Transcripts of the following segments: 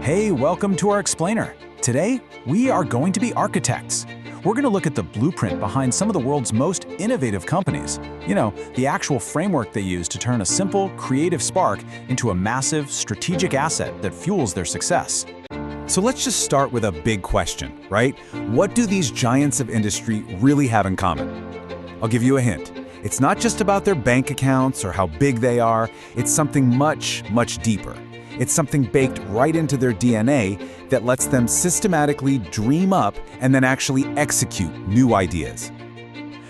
Hey, welcome to our explainer. Today, we are going to be architects. We're going to look at the blueprint behind some of the world's most innovative companies. You know, the actual framework they use to turn a simple, creative spark into a massive, strategic asset that fuels their success. So let's just start with a big question, right? What do these giants of industry really have in common? I'll give you a hint. It's not just about their bank accounts or how big they are. It's something much, much deeper. It's something baked right into their DNA that lets them systematically dream up and then actually execute new ideas.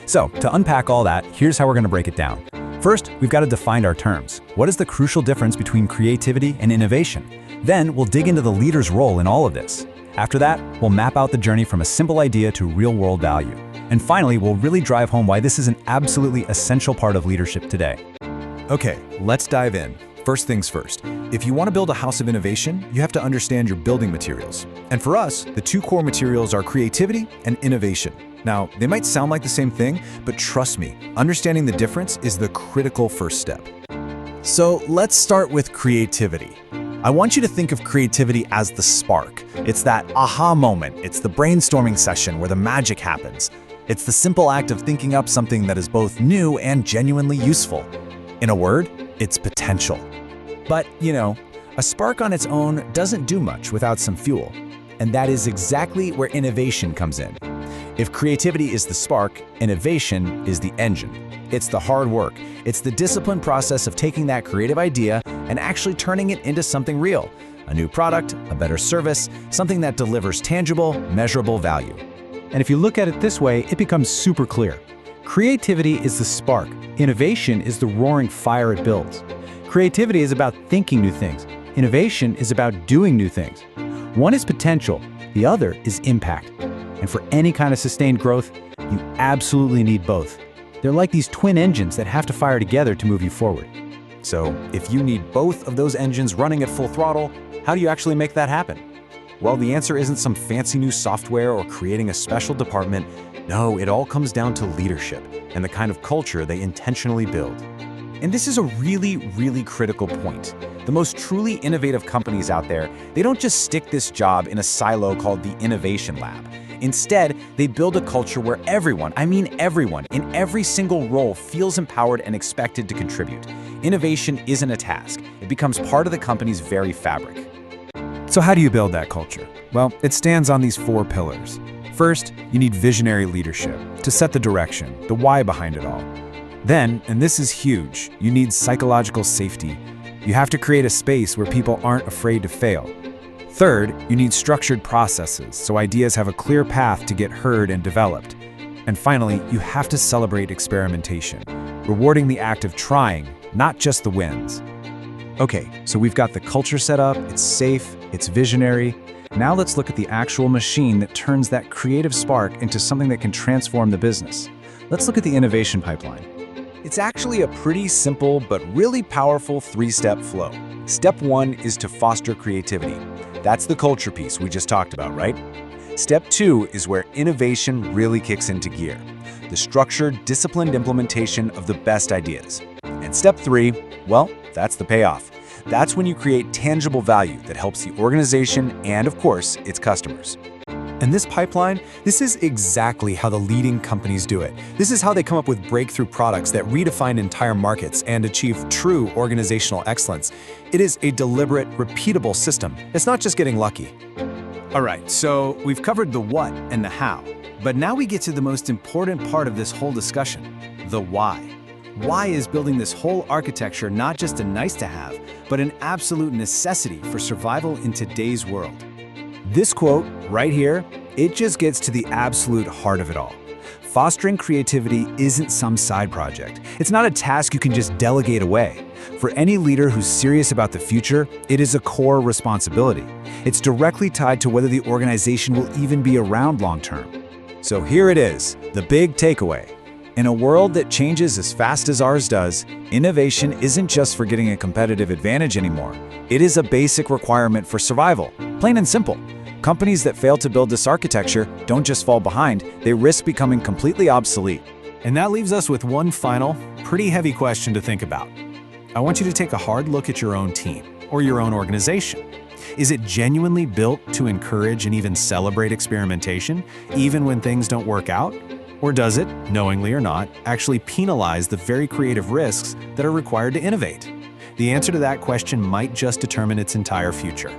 So, to unpack all that, here's how we're going to break it down. First, we've got to define our terms. What is the crucial difference between creativity and innovation? Then, we'll dig into the leader's role in all of this. After that, we'll map out the journey from a simple idea to real-world value. And finally, we'll really drive home why this is an absolutely essential part of leadership today. Okay, let's dive in. First things first, if you want to build a house of innovation, you have to understand your building materials. And for us, the two core materials are creativity and innovation. Now, they might sound like the same thing, but trust me, understanding the difference is the critical first step. So let's start with creativity. I want you to think of creativity as the spark. It's that aha moment. It's the brainstorming session where the magic happens. It's the simple act of thinking up something that is both new and genuinely useful. In a word, it's potential. But, you know, a spark on its own doesn't do much without some fuel. And that is exactly where innovation comes in. If creativity is the spark, innovation is the engine. It's the hard work. It's the disciplined process of taking that creative idea and actually turning it into something real. A new product, a better service, something that delivers tangible, measurable value. And if you look at it this way, it becomes super clear. Creativity is the spark. Innovation is the roaring fire it builds. Creativity is about thinking new things. Innovation is about doing new things. One is potential, the other is impact. And for any kind of sustained growth, you absolutely need both. They're like these twin engines that have to fire together to move you forward. So, if you need both of those engines running at full throttle, how do you actually make that happen? Well, the answer isn't some fancy new software or creating a special department. No, it all comes down to leadership and the kind of culture they intentionally build. And this is a really critical point. The most truly innovative companies out there, they don't just stick this job in a silo called the innovation lab. Instead, they build a culture where everyone, I mean everyone, in every single role feels empowered and expected to contribute. Innovation isn't a task. It becomes part of the company's very fabric. So how do you build that culture? Well, it stands on these four pillars. First, you need visionary leadership to set the direction, the why behind it all. Then, and this is huge, you need psychological safety. You have to create a space where people aren't afraid to fail. Third, you need structured processes so ideas have a clear path to get heard and developed. And finally, you have to celebrate experimentation, rewarding the act of trying, not just the wins. Okay, so we've got the culture set up, it's safe, it's visionary. Now let's look at the actual machine that turns that creative spark into something that can transform the business. Let's look at the innovation pipeline. It's actually a pretty simple but really powerful three-step flow. Step one is to foster creativity. That's the culture piece we just talked about, right? Step two is where innovation really kicks into gear. The structured, disciplined implementation of the best ideas. And step three, well, that's the payoff. That's when you create tangible value that helps the organization and, of course, its customers. And this pipeline, this is exactly how the leading companies do it. This is how they come up with breakthrough products that redefine entire markets and achieve true organizational excellence. It is a deliberate, repeatable system. It's not just getting lucky. All right, so we've covered the what and the how, but now we get to the most important part of this whole discussion, the why. Why is building this whole architecture not just a nice to have, but an absolute necessity for survival in today's world? This quote right here, it just gets to the absolute heart of it all. Fostering creativity isn't some side project. It's not a task you can just delegate away. For any leader who's serious about the future, it is a core responsibility. It's directly tied to whether the organization will even be around long term. So here it is, the big takeaway. In a world that changes as fast as ours does, innovation isn't just for getting a competitive advantage anymore. It is a basic requirement for survival, plain and simple. Companies that fail to build this architecture don't just fall behind, they risk becoming completely obsolete. And that leaves us with one final, pretty heavy question to think about. I want you to take a hard look at your own team or your own organization. Is it genuinely built to encourage and even celebrate experimentation, even when things don't work out? Or does it, knowingly or not, actually penalize the very creative risks that are required to innovate? The answer to that question might just determine its entire future.